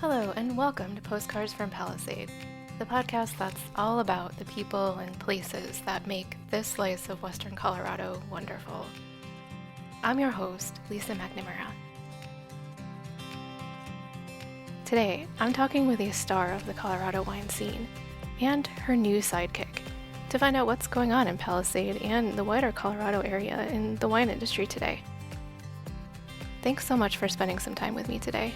Hello, and welcome to Postcards from Palisade, the podcast that's all about the people and places that make this slice of Western Colorado wonderful. I'm your host, Lisa McNamara. Today, I'm talking with a star of the Colorado wine scene and her new sidekick to find out what's going on in Palisade and the wider Colorado area in the wine industry today. Thanks so much for spending some time with me today.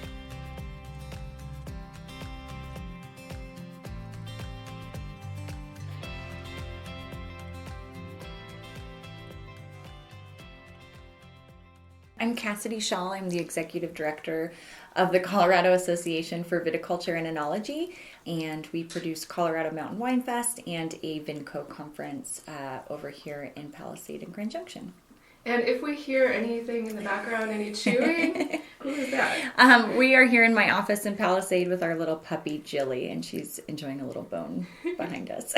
I'm Cassidee Shull. I'm the Executive Director of the Colorado Association for Viticulture and Enology, and we produce Colorado Mountain Winefest and a Vinco conference over here in Palisade and Grand Junction. And if we hear anything in the background, any chewing, who is that? We are here in my office in Palisade with our little puppy, Jilly, and she's enjoying a little bone behind us.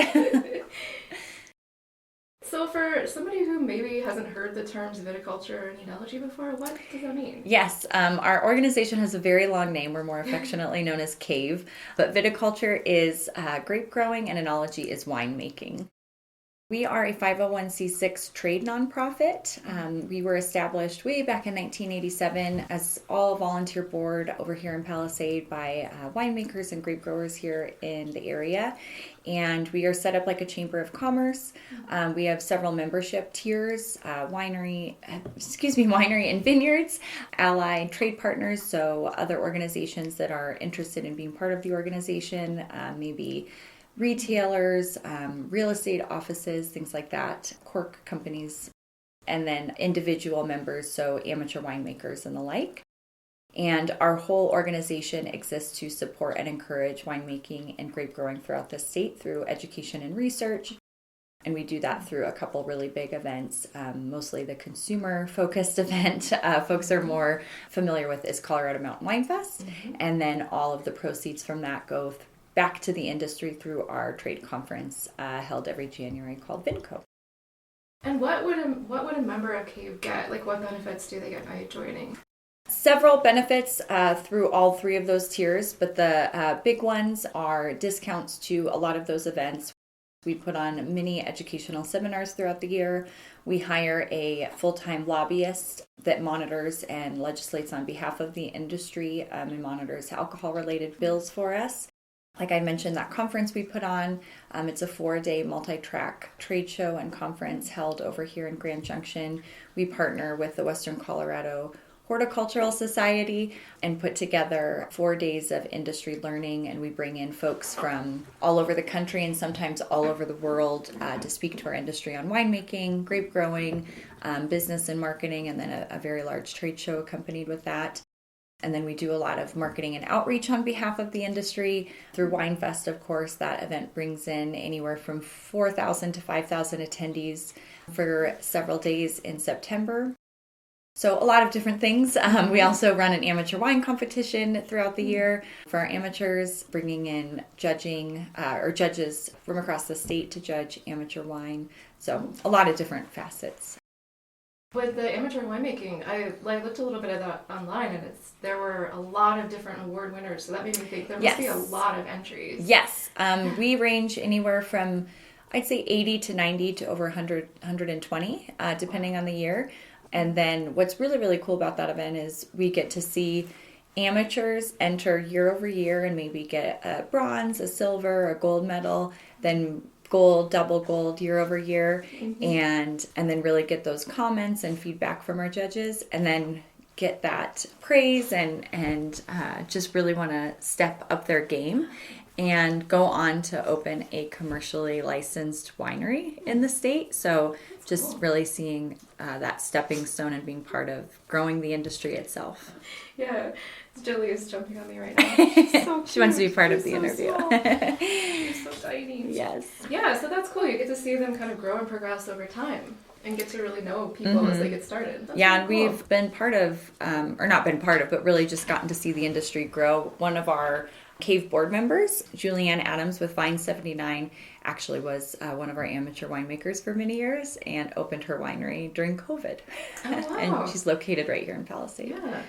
So for somebody who maybe hasn't heard the terms viticulture and enology before, what does that mean? Yes, our organization has a very long name. We're more affectionately known as CAVE, but viticulture is grape growing and enology is winemaking. We are a 501c6 trade nonprofit. We were established way back in 1987 as all volunteer board over here in Palisade by winemakers and grape growers here in the area. And we are set up like a chamber of commerce. We have several membership tiers, winery and vineyards, allied trade partners, so other organizations that are interested in being part of the organization, maybe retailers, real estate offices, things like that, cork companies, and then individual members, so amateur winemakers and the like. And our whole organization exists to support and encourage winemaking and grape growing throughout the state through education and research. And we do that through a couple really big events, mostly the consumer-focused event folks are more familiar with is Colorado Mountain Winefest. Mm-hmm. And then all of the proceeds from that go back to the industry through our trade conference held every January called Vinco. And what would a member of CAVE get? Like, what benefits do they get by joining? Several benefits through all three of those tiers, but the big ones are discounts to a lot of those events. We put on many educational seminars throughout the year. We hire a full-time lobbyist that monitors and legislates on behalf of the industry and monitors alcohol-related bills for us. Like I mentioned, that conference we put on, it's a 4-day multi-track trade show and conference held over here in Grand Junction. We partner with the Western Colorado Horticultural Society and put together 4 days of industry learning, and we bring in folks from all over the country and sometimes all over the world to speak to our industry on winemaking, grape growing, business and marketing, and then a very large trade show accompanied with that. And then we do a lot of marketing and outreach on behalf of the industry. Through Winefest, of course, that event brings in anywhere from 4,000 to 5,000 attendees for several days in September. So a lot of different things. We also run an amateur wine competition throughout the year for our amateurs, bringing in judges from across the state to judge amateur wine. So a lot of different facets. With the amateur winemaking, I looked a little bit at that online, and there were a lot of different award winners, so that made me think there must be a lot of entries. Yes. We range anywhere from, I'd say 80 to 90 to over 100, 120, depending on the year. And then what's really, really cool about that event is we get to see amateurs enter year over year and maybe get a bronze, a silver, a gold medal, then gold, double gold year over year, mm-hmm. and then really get those comments and feedback from our judges, and then get that praise and just really want to step up their game and go on to open a commercially licensed winery in the state. So just really seeing that stepping stone and being part of growing the industry itself. Yeah, Jilly is jumping on me right now. She's so cute. She wants to be part of the interview. She's so tiny. Yes. Yeah, so that's cool. You get to see them kind of grow and progress over time and get to really know people mm-hmm. as they get started. That's and really cool. We've been part of, or not been part of, but really just gotten to see the industry grow. One of our CAVE board members, Julianne Adams with Vine 79, actually was one of our amateur winemakers for many years and opened her winery during COVID. Oh, wow. And she's located right here in Palisade. Yeah.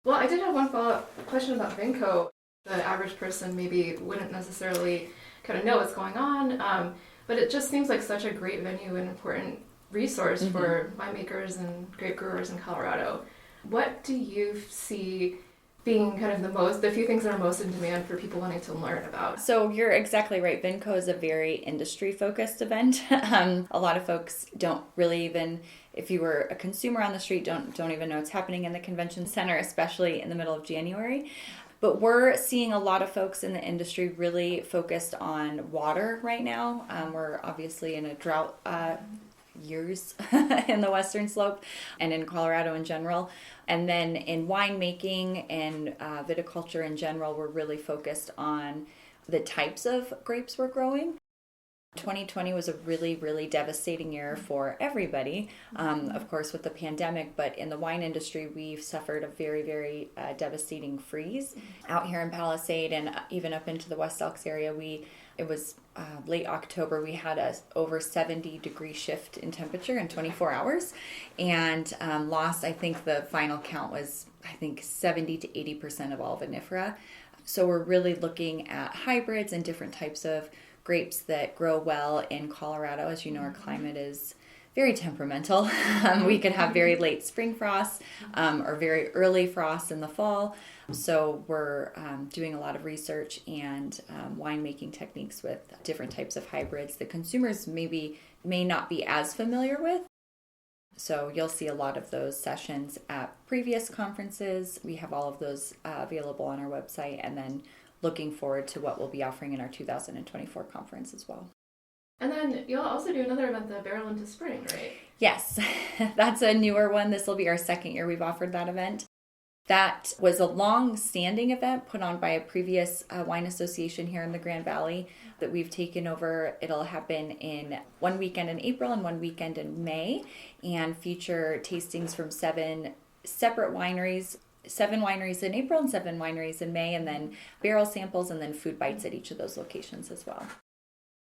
Well, I did have one follow-up question about Vinco. The average person maybe wouldn't necessarily kind of know what's going on, but it just seems like such a great venue and important resource for winemakers and grape growers in Colorado. What do you see being kind of the few things that are most in demand for people wanting to learn about? So you're exactly right. VinCo is a very industry-focused event. A lot of folks don't really even, if you were a consumer on the street, don't even know what's happening in the convention center, especially in the middle of January. But we're seeing a lot of folks in the industry really focused on water right now. We're obviously in a drought years in the Western Slope and in Colorado in general. And then in winemaking and viticulture in general, we're really focused on the types of grapes we're growing. 2020 was a really, really devastating year for everybody, of course, with the pandemic. But in the wine industry, we've suffered a very, very devastating freeze. Out here in Palisade and even up into the West Elks area, it was late October, we had a over 70-degree shift in temperature in 24 hours and lost, I think the final count was, 70 to 80% of all vinifera. So we're really looking at hybrids and different types of grapes that grow well in Colorado. As you know, our climate is very temperamental. We could have very late spring frosts or very early frosts in the fall. So we're doing a lot of research and winemaking techniques with different types of hybrids that consumers may not be as familiar with. So you'll see a lot of those sessions at previous conferences. We have all of those available on our website, and then looking forward to what we'll be offering in our 2024 conference as well. And then you'll also do another event, the Barrel into Spring, right? Yes, that's a newer one. This will be our second year we've offered that event. That was a long-standing event put on by a previous wine association here in the Grand Valley that we've taken over. It'll happen in one weekend in April and one weekend in May, and feature tastings from 7 separate wineries. 7 wineries in April and 7 wineries in May, and then barrel samples and then food bites at each of those locations as well.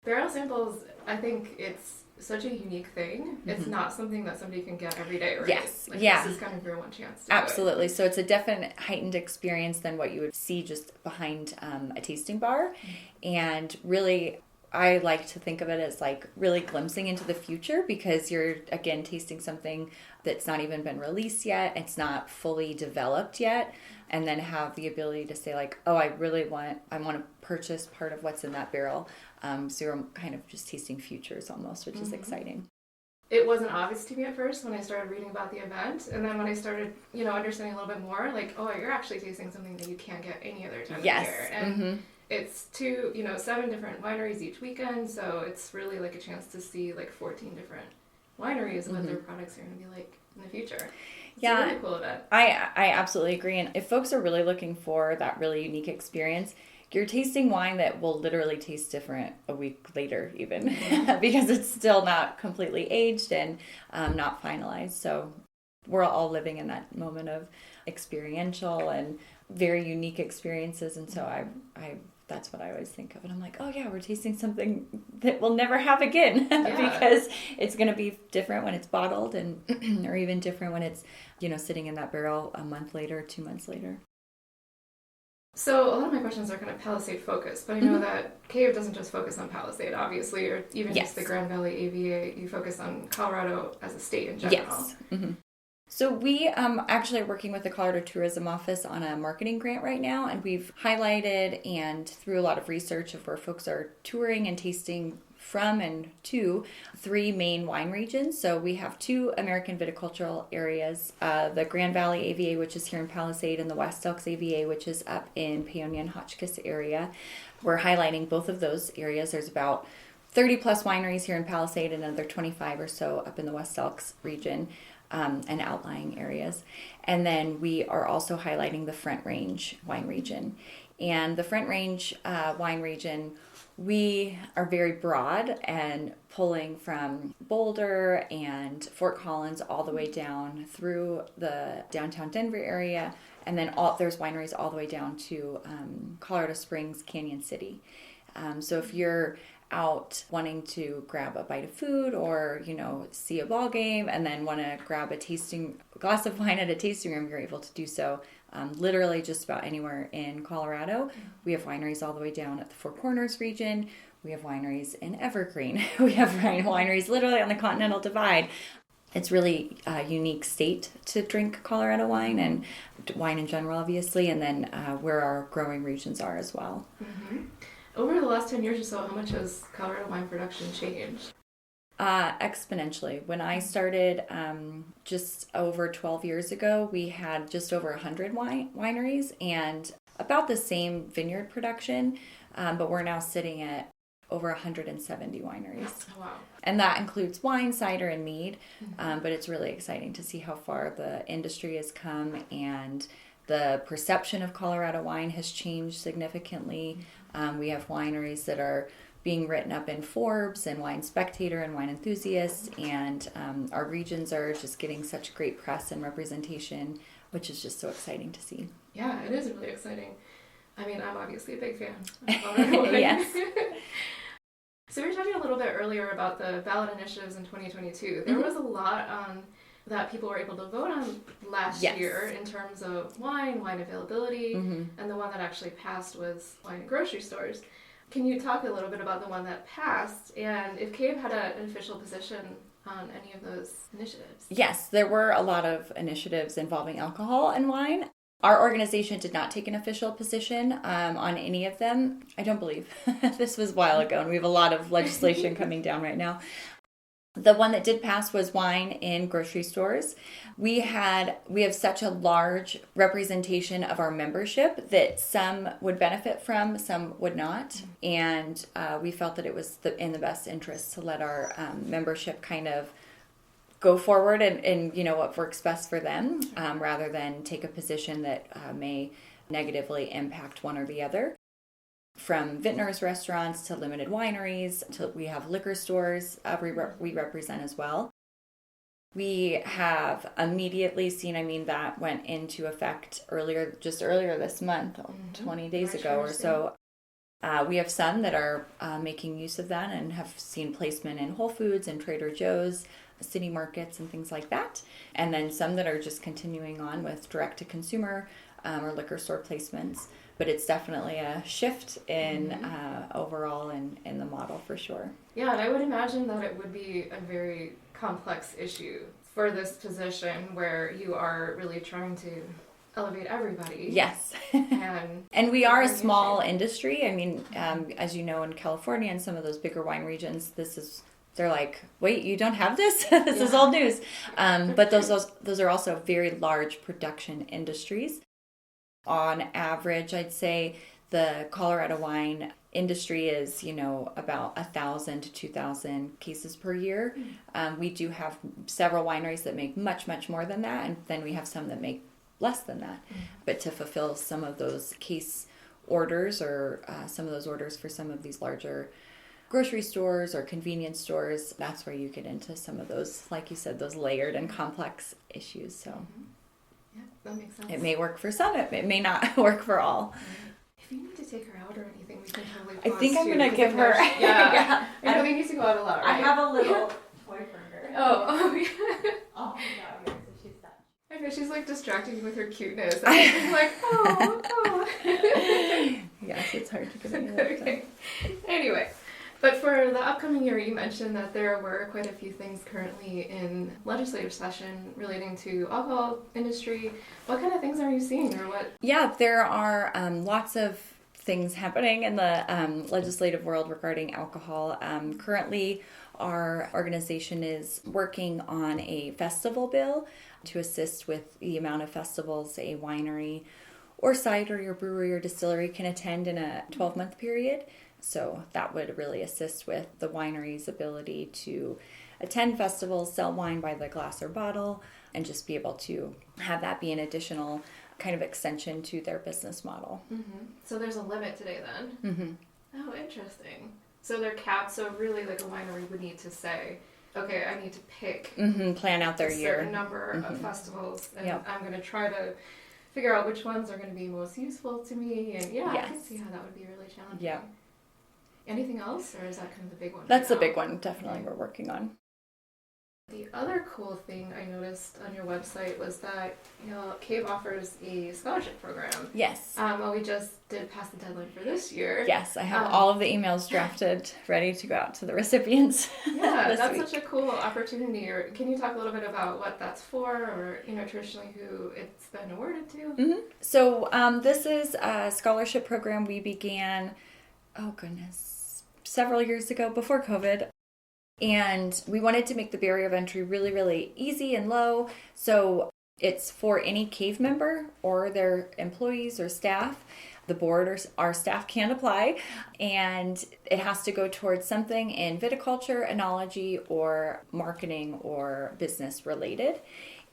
Barrel samples, I think it's such a unique thing. It's not something that somebody can get every day, right? Yes. This is kind of your one chance to Absolutely. So it's a definite heightened experience than what you would see just behind a tasting bar. And really, I like to think of it as like really glimpsing into the future, because you're, again, tasting something that's not even been released yet. It's not fully developed yet. And then have the ability to say like, oh, I want to purchase part of what's in that barrel. So you're kind of just tasting futures almost, which is exciting. It wasn't obvious to me at first when I started reading about the event. And then when I started, understanding a little bit more, like, oh, you're actually tasting something that you can't get any other time of year. And it's 7 different wineries each weekend. So it's really like a chance to see like 14 different wineries and what their products are going to be like in the future. It's a really cool event. I absolutely agree. And if folks are really looking for that really unique experience, you're tasting wine that will literally taste different a week later even because it's still not completely aged and not finalized. So we're all living in that moment of experiential and very unique experiences. And so I that's what I always think of. And I'm like, oh yeah, we're tasting something that we'll never have again because it's going to be different when it's bottled and or even different when it's, sitting in that barrel a month later, 2 months later. So a lot of my questions are kind of Palisade focused, but I know that CAVE doesn't just focus on Palisade, obviously, or even just the Grand Valley AVA. You focus on Colorado as a state in general. Yes. So we actually are working with the Colorado Tourism Office on a marketing grant right now, and we've highlighted and through a lot of research of where folks are touring and tasting from and to 3 main wine regions. So we have 2 American viticultural areas, the Grand Valley AVA, which is here in Palisade, and the West Elks AVA, which is up in Paonia and Hotchkiss area. We're highlighting both of those areas. There's about 30 plus wineries here in Palisade and another 25 or so up in the West Elks region. And outlying areas. And then we are also highlighting the Front Range wine region. And the Front Range wine region, we are very broad and pulling from Boulder and Fort Collins all the way down through the downtown Denver area. And then there's wineries all the way down to Colorado Springs, Canyon City. So if you're out wanting to grab a bite of food or, see a ball game and then want to grab a glass of wine at a tasting room, you're able to do so literally just about anywhere in Colorado. We have wineries all the way down at the Four Corners region. We have wineries in Evergreen. We have wineries literally on the Continental Divide. It's really a unique state to drink Colorado wine and wine in general, obviously, and then where our growing regions are as well. Mm-hmm. Over the last 10 years or so, how much has Colorado wine production changed? Exponentially. When I started just over 12 years ago, we had just over 100 wineries and about the same vineyard production, but we're now sitting at over 170 wineries. Oh, wow. And that includes wine, cider, and mead. But it's really exciting to see how far the industry has come and the perception of Colorado wine has changed significantly. We have wineries that are being written up in Forbes and Wine Spectator and Wine Enthusiast, and our regions are just getting such great press and representation, which is just so exciting to see. Yeah, it is really exciting. I mean, I'm obviously a big fan of Colorado wine. Yes. So we were talking a little bit earlier about the ballot initiatives in 2022. There was a lot that people were able to vote on last year in terms of wine availability, and the one that actually passed was wine in grocery stores. Can you talk a little bit about the one that passed and if CABE had an official position on any of those initiatives? Yes, there were a lot of initiatives involving alcohol and wine. Our organization did not take an official position on any of them. I don't believe. This was a while ago, and we have a lot of legislation coming down right now. The one that did pass was wine in grocery stores. We have such a large representation of our membership that some would benefit from, some would not. And we felt that it was in the best interest to let our membership kind of go forward and what works best for them, rather than take a position that may negatively impact one or the other. From vintners restaurants to limited wineries to we have liquor stores we represent as well. We have immediately seen, that went into effect earlier this month, 20 days ago or so. We have some that are making use of that and have seen placement in Whole Foods and Trader Joe's, city markets and things like that. And then some that are just continuing on with direct-to-consumer or liquor store placements. But it's definitely a shift in overall in the model for sure. Yeah, and I would imagine that it would be a very complex issue for this position where you are really trying to elevate everybody. Yes. And we are a small industry. As you know, in California and some of those bigger wine regions, they're like, wait, you don't have this? This is old news. But those are also very large production industries. On average, I'd say the Colorado wine industry is, about 1,000 to 2,000 cases per year. We do have several wineries that make much, much more than that, and then we have some that make less than that. But to fulfill some of those case orders or some of those orders for some of these larger grocery stores or convenience stores, that's where you get into some of those, like you said, those layered and complex issues. So. Yeah, that makes sense. It may work for some, it may not work for all. If you need to take her out or anything, we can totally pause. I think I'm going to give her... Yeah. I know we need to go out a lot, right? I have a little toy for her. Oh, yeah. Oh, my God, so she's done. I know she's like distracting me with her cuteness. I'm like, oh. Yes, it's hard to get me Okay. Anyway. But for the upcoming year, you mentioned that there were quite a few things currently in legislative session relating to alcohol industry. What kind of things are you seeing, or what? Yeah, there are lots of things happening in the legislative world regarding alcohol. Currently, our organization is working on a festival bill to assist with the amount of festivals a winery or cidery or brewery or distillery can attend in a 12-month period. So that would really assist with the winery's ability to attend festivals, sell wine by the glass or bottle, and just be able to have that be an additional kind of extension to their business model. Mm-hmm. So there's a limit today then? Mm-hmm. Oh, interesting. So they're capped, so really like a winery would need to say, okay, I need to pick plan out their a year. certain number of festivals, and I'm going to try to figure out which ones are going to be most useful to me, and I can see how that would be really challenging. Yeah. Anything else, or is that kind of the big one? That's the big one, definitely, we're working on. The other cool thing I noticed on your website was that, CAVE offers a scholarship program. Yes. Well, we just did pass the deadline for this year. Yes, I have all of the emails drafted, ready to go out to the recipients. Yeah, that's week. Such a cool opportunity. Or can you talk a little bit about what that's for, or traditionally who it's been awarded to? Mm-hmm. So this is a scholarship program we began, several years ago, before COVID. And we wanted to make the barrier of entry really, really easy and low. So it's for any CAVE member or their employees or staff. The board or our staff can apply, and it has to go towards something in viticulture, enology, or marketing or business related.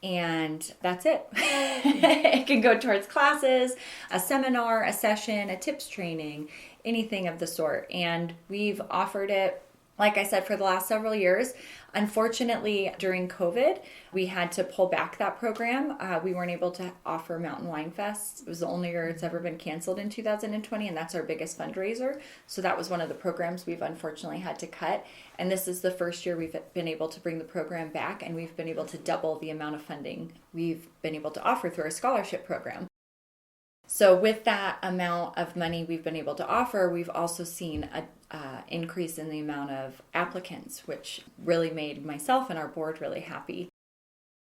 And that's it. It can go towards classes, a seminar, a session, a tips training, anything of the sort. And we've offered it, like I said, for the last several years. Unfortunately, during COVID, we had to pull back that program. We weren't able to offer Mountain Winefest. It was the only year it's ever been canceled in 2020, and that's our biggest fundraiser. So that was one of the programs we've unfortunately had to cut. And this is the first year we've been able to bring the program back, and we've been able to double the amount of funding we've been able to offer through our scholarship program. So with that amount of money we've been able to offer, we've also seen a increase in the amount of applicants, which really made myself and our board really happy.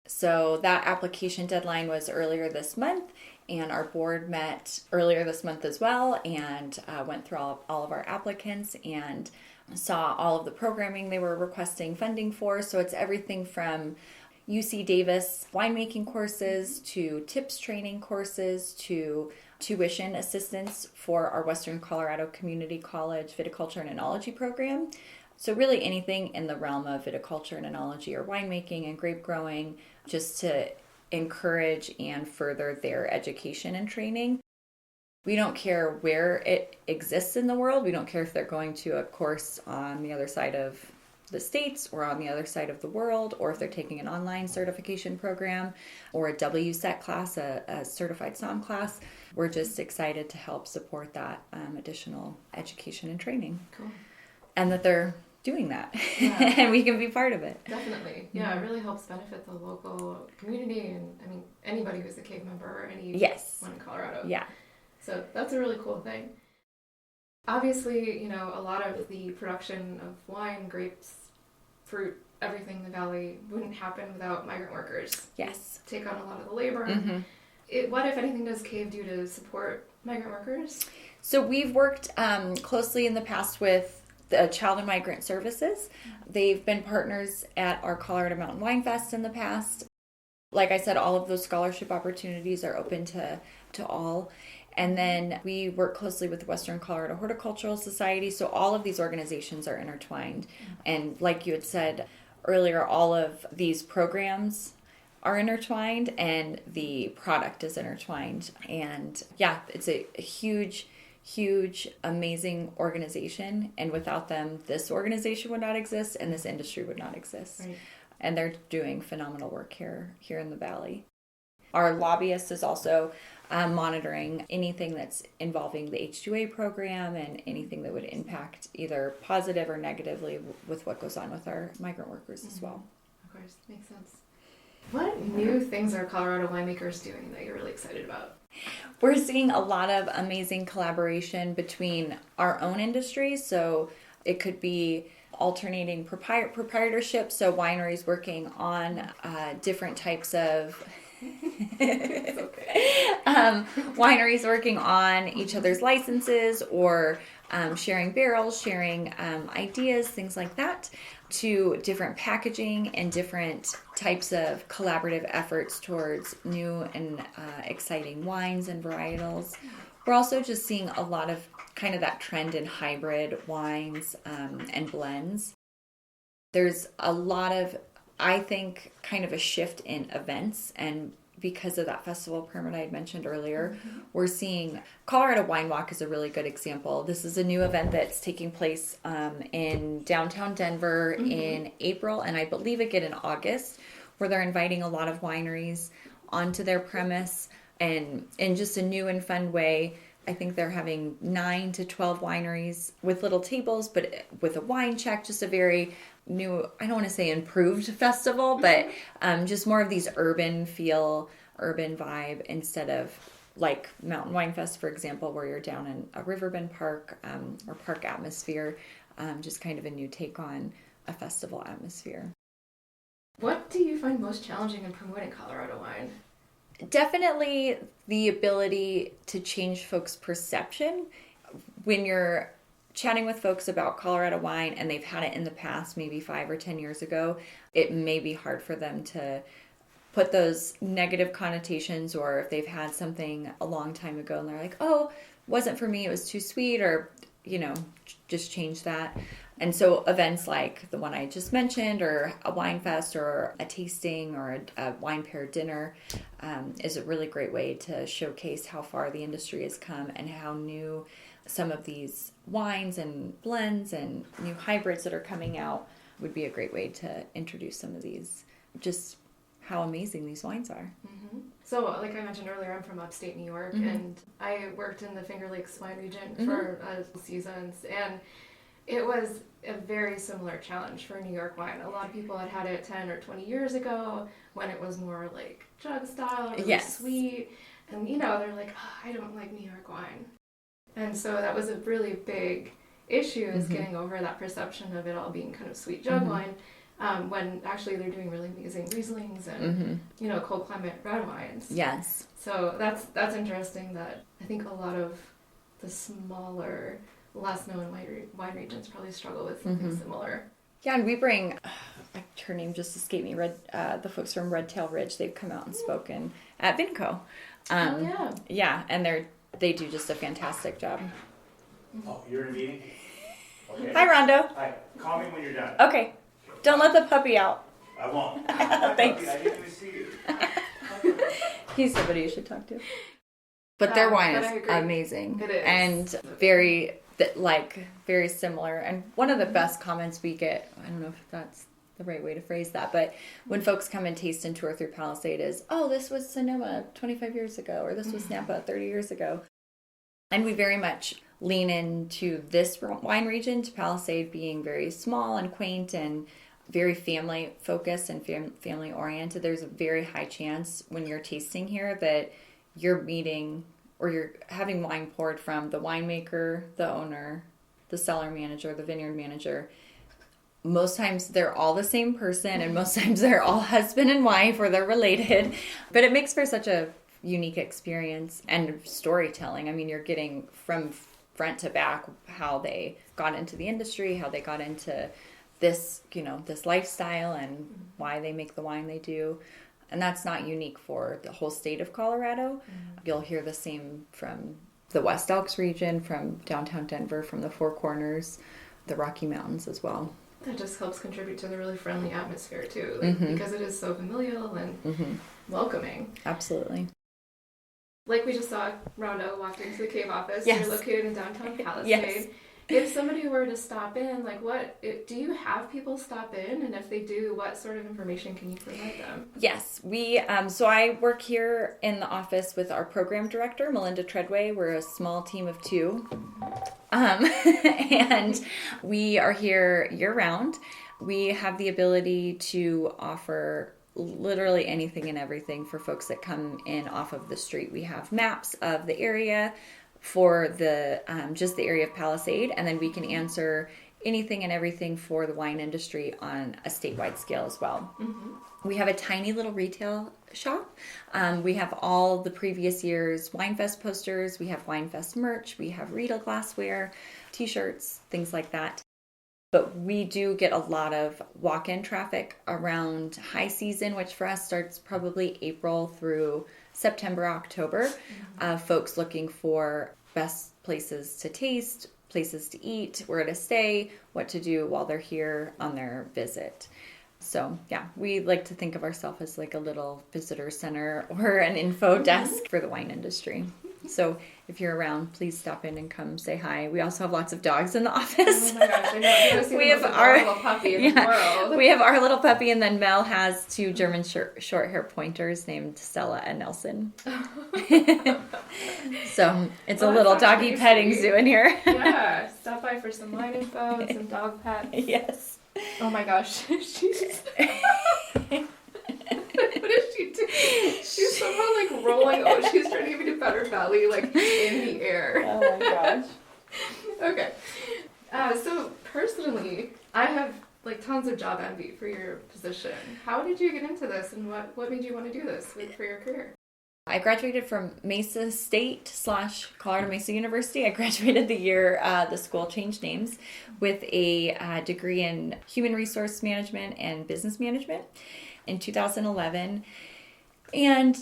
So that application deadline was earlier this month, and our board met earlier this month as well, and went through all of our applicants and saw all of the programming they were requesting funding for. So it's everything from UC Davis winemaking courses to tips training courses to tuition assistance for our Western Colorado Community College Viticulture and Enology program. So really anything in the realm of viticulture and enology or winemaking and grape growing, just to encourage and further their education and training. We don't care where it exists in the world. We don't care if they're going to a course on the other side of the States or on the other side of the world, or if they're taking an online certification program or a WSET class, a certified SOM class. We're just excited to help support that additional education and training. Cool. And that they're doing that. Yeah. And we can be part of it. Definitely. Yeah, it really helps benefit the local community and, anybody who's a CAVE member or anyone in Colorado. Yeah. So that's a really cool thing. Obviously, a lot of the production of wine, grapes, fruit, everything in the valley wouldn't happen without migrant workers. Yes. Take on a lot of the labor. Mm-hmm. What, if anything, does CAVE do to support migrant workers? So we've worked closely in the past with the Child and Migrant Services. They've been partners at our Colorado Mountain Winefest in the past. Like I said, all of those scholarship opportunities are open to all. And then we work closely with the Western Colorado Horticultural Society. So all of these organizations are intertwined. And like you had said earlier, all of these programs are intertwined and the product is intertwined. And yeah, it's a huge, amazing organization. And without them, this organization would not exist and this industry would not exist. Right. And they're doing phenomenal work here in the Valley. Our lobbyist is also monitoring anything that's involving the H2A program and anything that would impact either positive or negatively with what goes on with our migrant workers as well. Of course, makes sense. What new things are Colorado winemakers doing that you're really excited about? We're seeing a lot of amazing collaboration between our own industries. So it could be alternating proprietorship, so wineries working on different types of wineries working on each other's licenses or sharing barrels, sharing ideas, things like that, to different packaging and different types of collaborative efforts towards new and exciting wines and varietals. We're also just seeing a lot of kind of that trend in hybrid wines and blends. There's a lot of, I think, kind of a shift in events, and because of that festival permit I had mentioned earlier, we're seeing Colorado Wine Walk is a really good example. This is a new event that's taking place in downtown Denver in April, and I believe again in August, where they're inviting a lot of wineries onto their premise and in just a new and fun way. I think they're having 9 to 12 wineries with little tables, but with a wine check, just a very new, I don't want to say improved festival, but just more of these urban feel, urban vibe instead of like Mountain Winefest, for example, where you're down in a riverbend park or park atmosphere, just kind of a new take on a festival atmosphere. What do you find most challenging in promoting Colorado wine? Definitely the ability to change folks' perception. When you're chatting with folks about Colorado wine and they've had it in the past, maybe 5 or 10 years ago, it may be hard for them to put those negative connotations, or if they've had something a long time ago and they're like, oh, wasn't for me, it was too sweet, or, just change that. And so events like the one I just mentioned, or a wine fest, or a tasting, or a wine pair dinner is a really great way to showcase how far the industry has come and how new some of these wines and blends and new hybrids that are coming out would be a great way to introduce some of these, just how amazing these wines are. Mm-hmm. So, like I mentioned earlier, I'm from upstate New York, and I worked in the Finger Lakes wine region for seasons, and it was a very similar challenge for New York wine. A lot of people had it 10 or 20 years ago when it was more like jug style, really sweet, and they're like, oh, I don't like New York wine. And so that was a really big issue, is getting over that perception of it all being kind of sweet jug wine. When actually they're doing really amazing Rieslings and cold climate red wines. Yes. So that's interesting that I think a lot of the smaller, less known wine regions probably struggle with something similar. Yeah, and we bring, her name just escaped me, the folks from Red Tail Ridge, they've come out and spoken at Vitico. Yeah, and they do just a fantastic job. Oh, you're in a meeting? Okay. Hi, Rondo. Hi. Call me when you're done. Okay. Don't let the puppy out. I won't. Thanks. I didn't even see you. He's somebody you should talk to. But their wine is amazing. It is. And very similar. And one of the best comments we get, I don't know if that's the right way to phrase that, but when folks come and taste and tour through Palisade is, oh, this was Sonoma 25 years ago, or this was Napa 30 years ago. And we very much lean into this wine region, to Palisade being very small and quaint and very family focused and family oriented. There's a very high chance when you're tasting here that you're meeting or you're having wine poured from the winemaker, the owner, the cellar manager, the vineyard manager. Most times they're all the same person, and most times they're all husband and wife, or they're related. But it makes for such a unique experience and storytelling. I mean, you're getting from front to back how they got into the industry, how they got into this, this lifestyle, and why they make the wine they do. And that's not unique for the whole state of Colorado. You'll hear the same from the West Elks region, from downtown Denver, from the Four Corners, the Rocky Mountains as well. That just helps contribute to the really friendly atmosphere too, because it is so familial and welcoming. Absolutely. Like we just saw, Rondo walked into the cave office. Yes. You're located in downtown Palisade. Yes. If somebody were to stop in, do you have people stop in? And if they do, what sort of information can you provide them? Yes, we. So I work here in the office with our program director, Melinda Treadway. We're a small team of 2. And we are here year round. We have the ability to offer literally anything and everything for folks that come in off of the street. We have maps of the area for the just the area of Palisade, and then we can answer anything and everything for the wine industry on a statewide scale as well. We have a tiny little retail shop. We have all the previous year's Winefest posters. We have Winefest merch. We have Riedel glassware, t-shirts, things like that. But we do get a lot of walk-in traffic around high season, which for us starts probably April through September, October. Folks looking for best places to taste, places to eat, where to stay, what to do while they're here on their visit. So yeah, we like to think of ourselves as like a little visitor center or an info desk for the wine industry. So if you're around, please stop in and come say hi. We also have lots of dogs in the office. Oh my gosh, I know. I've never seen We the have most our- adorable puppy in the world. We have our little puppy, and then Mel has two German short hair pointers named Stella and Nelson. So it's Well, a little that's doggy actually petting sweet. zoo in here. Yeah, stop by for some wine info and some dog pets. Yes. Oh my gosh, she's... What is she doing? She's somehow like rolling. Oh, she's trying to get me to pet her belly, like in the air. Oh my gosh. Okay. So personally, I have like tons of job envy for your position. How did you get into this, and what made you want to do this for your career? I graduated from Mesa State / Colorado Mesa University. I graduated the year the school changed names with a degree in human resource management and business management in 2011. And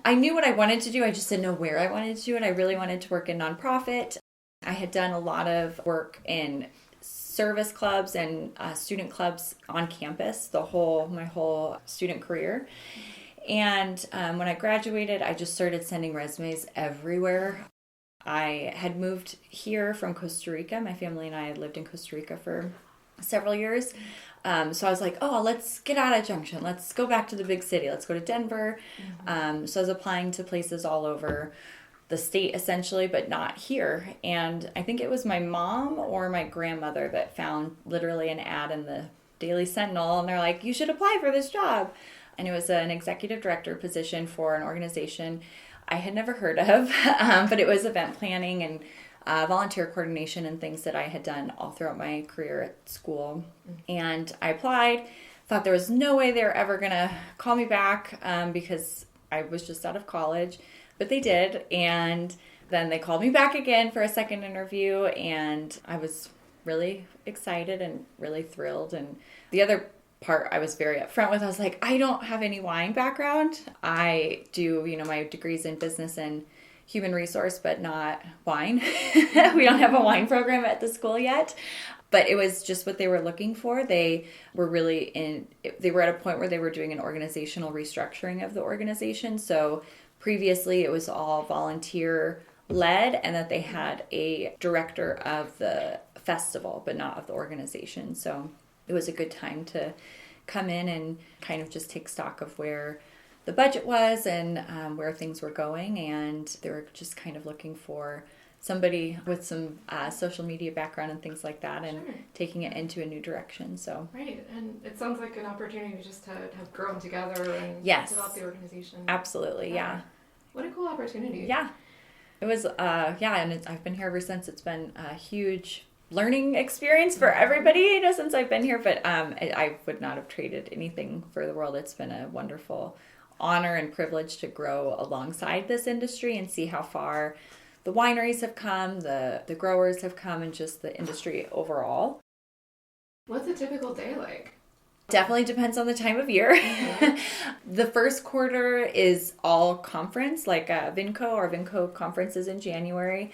I knew what I wanted to do. I just didn't know where I wanted to do it. I really wanted to work in nonprofit. I had done a lot of work in service clubs and student clubs on campus my whole student career. And when I graduated, I just started sending resumes everywhere. I had moved here from Costa Rica. My family and I had lived in Costa Rica for several years. So I was like, oh, let's get out of Junction. Let's go back to the big city. Let's go to Denver. So I was applying to places all over the state, essentially, but not here. And I think it was my mom or my grandmother that found literally an ad in the Daily Sentinel. And they're like, you should apply for this job. And it was an executive director position for an organization I had never heard of, but it was event planning and volunteer coordination and things that I had done all throughout my career at school. And I applied, thought there was no way they were ever going to call me back because I was just out of college, but they did. And then they called me back again for a second interview, and I was really excited and really thrilled. And the other part I was very upfront with, I was like, I don't have any wine background. I do, my degrees in business and human resource, but not wine. We don't have a wine program at the school yet. But it was just what they were looking for. They were they were at a point where they were doing an organizational restructuring of the organization. So previously it was all volunteer led, and that they had a director of the festival, but not of the organization. So it was a good time to come in and kind of just take stock of where the budget was and where things were going. And they were just kind of looking for somebody with some social media background and things like that, and taking it into a new direction. So right, and it sounds like an opportunity just to have grown together and yes, develop the organization. Absolutely, yeah. What a cool opportunity. Yeah, it was. And I've been here ever since. It's been a huge learning experience for everybody, since I've been here. But I would not have traded anything for the world. It's been a wonderful honor and privilege to grow alongside this industry and see how far the wineries have come, the growers have come, and just the industry overall. What's a typical day like? Definitely depends on the time of year. The first quarter is all conference, like Vinco. Our Vinco conference is in January.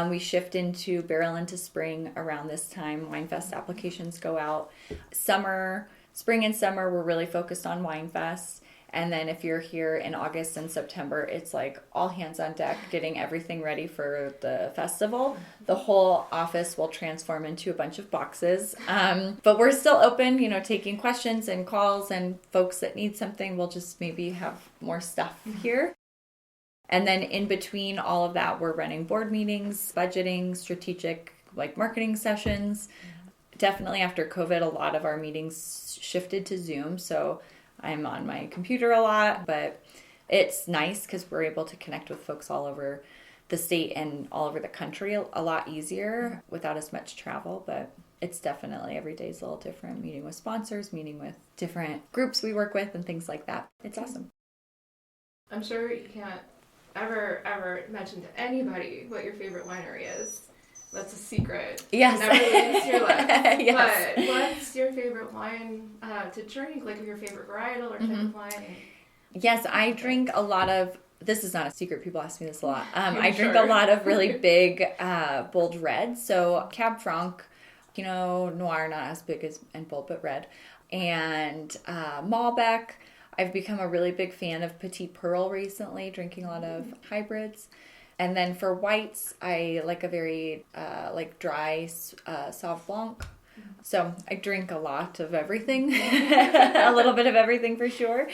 We shift into barrel into spring around this time. Winefest applications go out. Spring and summer, we're really focused on Winefest. And then if you're here in August and September, it's like all hands on deck, getting everything ready for the festival. The whole office will transform into a bunch of boxes. But we're still open, taking questions and calls, and folks that need something, we'll just maybe have more stuff here. And then in between all of that, we're running board meetings, budgeting, strategic marketing sessions. Definitely after COVID, a lot of our meetings shifted to Zoom. So I'm on my computer a lot, but it's nice because we're able to connect with folks all over the state and all over the country a lot easier without as much travel. But it's definitely, every day is a little different. Meeting with sponsors, meeting with different groups we work with and things like that. It's awesome. I'm sure you can't ever mention to anybody what your favorite winery is. That's a secret. Yes. Never leaves your lips. Yes. But what's your favorite wine to drink? Like your favorite varietal or type of wine? Yes, I drink a lot of, this is not a secret, people ask me this a lot. I drink Sure. a lot of really big, bold reds. So Cab Franc, Pinot Noir, not as big and bold, but red. And Malbec. I've become a really big fan of Petit Pearl recently, drinking a lot of hybrids. And then for whites, I like a very dry Sauv Blanc. So I drink a lot of everything, a little bit of everything for sure.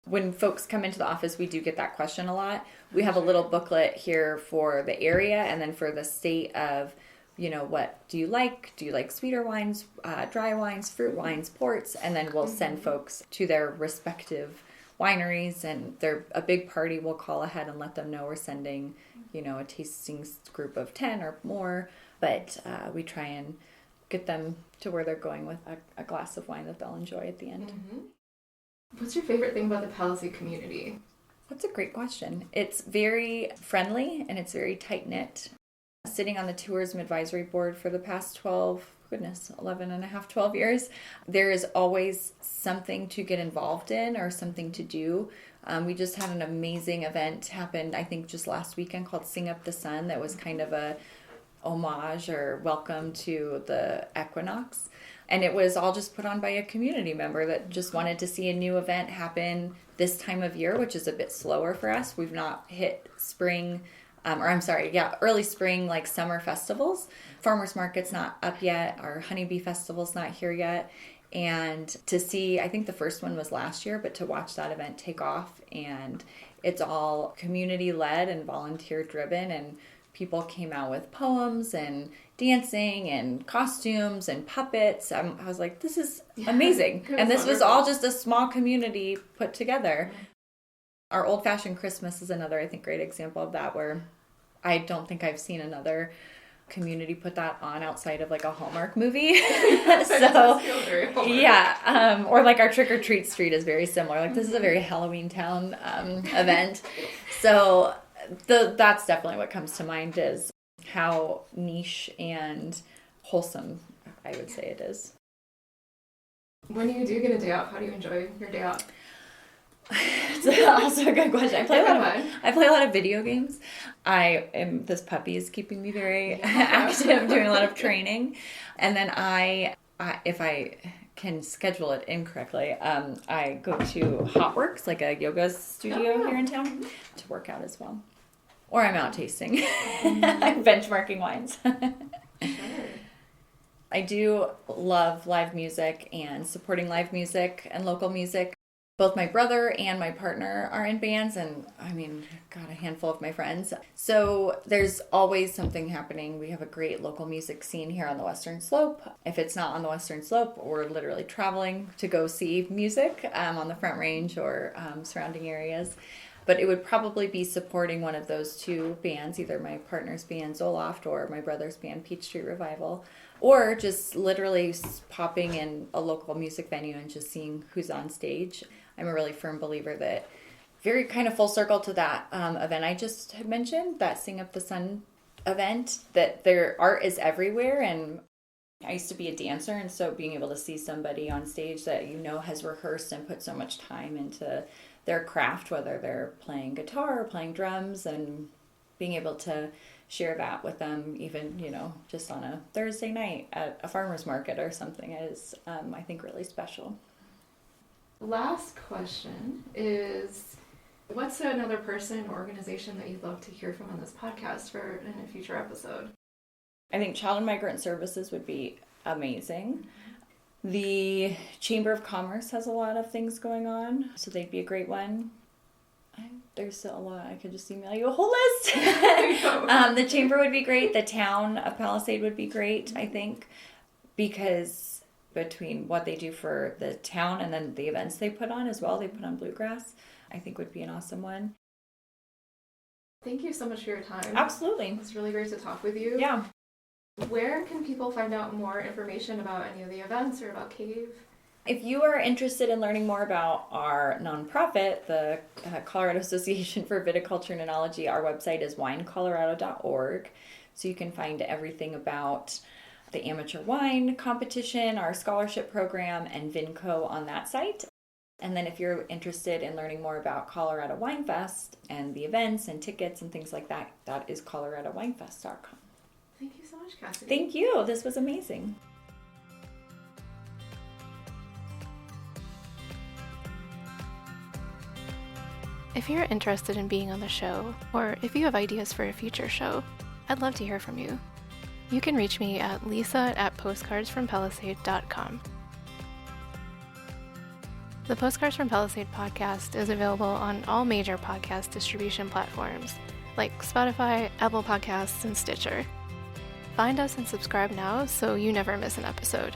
When folks come into the office, we do get that question a lot. We have a little booklet here for the area and then for the state of, what do you like? Do you like sweeter wines, dry wines, fruit wines, ports? And then we'll send folks to their respective wineries, and they're a big party. We'll call ahead and let them know we're sending, a tasting group of 10 or more. But we try and get them to where they're going with a glass of wine that they'll enjoy at the end. Mm-hmm. What's your favorite thing about the Palisade community? That's a great question. It's very friendly and it's very tight-knit. Sitting on the tourism advisory board for the past 12 years, there is always something to get involved in or something to do. We just had an amazing event happen, I think just last weekend, called Sing Up the Sun, that was kind of a homage or welcome to the equinox. And it was all just put on by a community member that just wanted to see a new event happen this time of year, which is a bit slower for us. We've not hit spring, early spring, like summer festivals. Farmers Market's not up yet. Our Honeybee Festival's not here yet. And to see, I think the first one was last year, but to watch that event take off, and it's all community led and volunteer driven, and people came out with poems and dancing and costumes and puppets. I was like, this is amazing. And this was all just a small community put together. Our old-fashioned Christmas is another, I think, great example of that, where I don't think I've seen another community put that on outside of like a Hallmark movie. So yeah, or like our Trick or Treat Street is very similar. Like this is a very Halloween town event. So that's definitely what comes to mind, is how niche and wholesome I would say it is. When you do get a day off, how do you enjoy your day off? It's also a good question. I play a lot of video games. This puppy is keeping me very active, doing a lot of training. And then I if I can schedule it incorrectly, I go to Hotworks, like a yoga studio here in town, to work out as well. Or I'm out tasting, benchmarking wines. Sure. I do love live music and supporting live music and local music. Both my brother and my partner are in bands, and a handful of my friends. So there's always something happening. We have a great local music scene here on the Western Slope. If it's not on the Western Slope, we're literally traveling to go see music on the Front Range or surrounding areas. But it would probably be supporting one of those two bands, either my partner's band Zoloft or my brother's band Peach Street Revival, or just literally popping in a local music venue and just seeing who's on stage. I'm a really firm believer that, very kind of full circle to that event I just had mentioned, that Sing Up the Sun event, that their art is everywhere. And I used to be a dancer, and so being able to see somebody on stage that has rehearsed and put so much time into their craft, whether they're playing guitar or playing drums, and being able to share that with them, even, just on a Thursday night at a farmer's market or something, is, I think, really special. Last question is, what's another person or organization that you'd love to hear from on this podcast in a future episode? I think Child and Migrant Services would be amazing. The Chamber of Commerce has a lot of things going on, so they'd be a great one. There's still a lot. I could just email you a whole list. The Chamber would be great. The town of Palisade would be great, I think, because between what they do for the town and then the events they put on as well, they put on bluegrass, I think would be an awesome one. Thank you so much for your time. Absolutely. It was really great to talk with you. Yeah. Where can people find out more information about any of the events or about CAVE? If you are interested in learning more about our nonprofit, the Colorado Association for Viticulture and Enology, our website is winecolorado.org. So you can find everything about the amateur wine competition, our scholarship program, and VinCo on that site. And then if you're interested in learning more about Colorado Winefest and the events and tickets and things like that, that is coloradowinefest.com. Thank you so much, Cassidee. Thank you. This was amazing. If you're interested in being on the show, or if you have ideas for a future show, I'd love to hear from you. You can reach me at lisa@postcardsfrompalisade.com. The Postcards from Palisade podcast is available on all major podcast distribution platforms, like Spotify, Apple Podcasts, and Stitcher. Find us and subscribe now so you never miss an episode.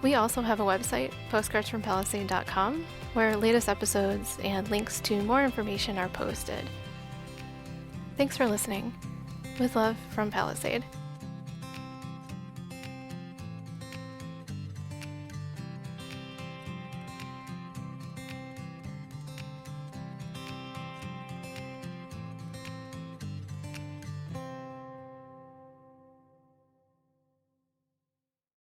We also have a website, postcardsfrompalisade.com, where latest episodes and links to more information are posted. Thanks for listening. With love from Palisade.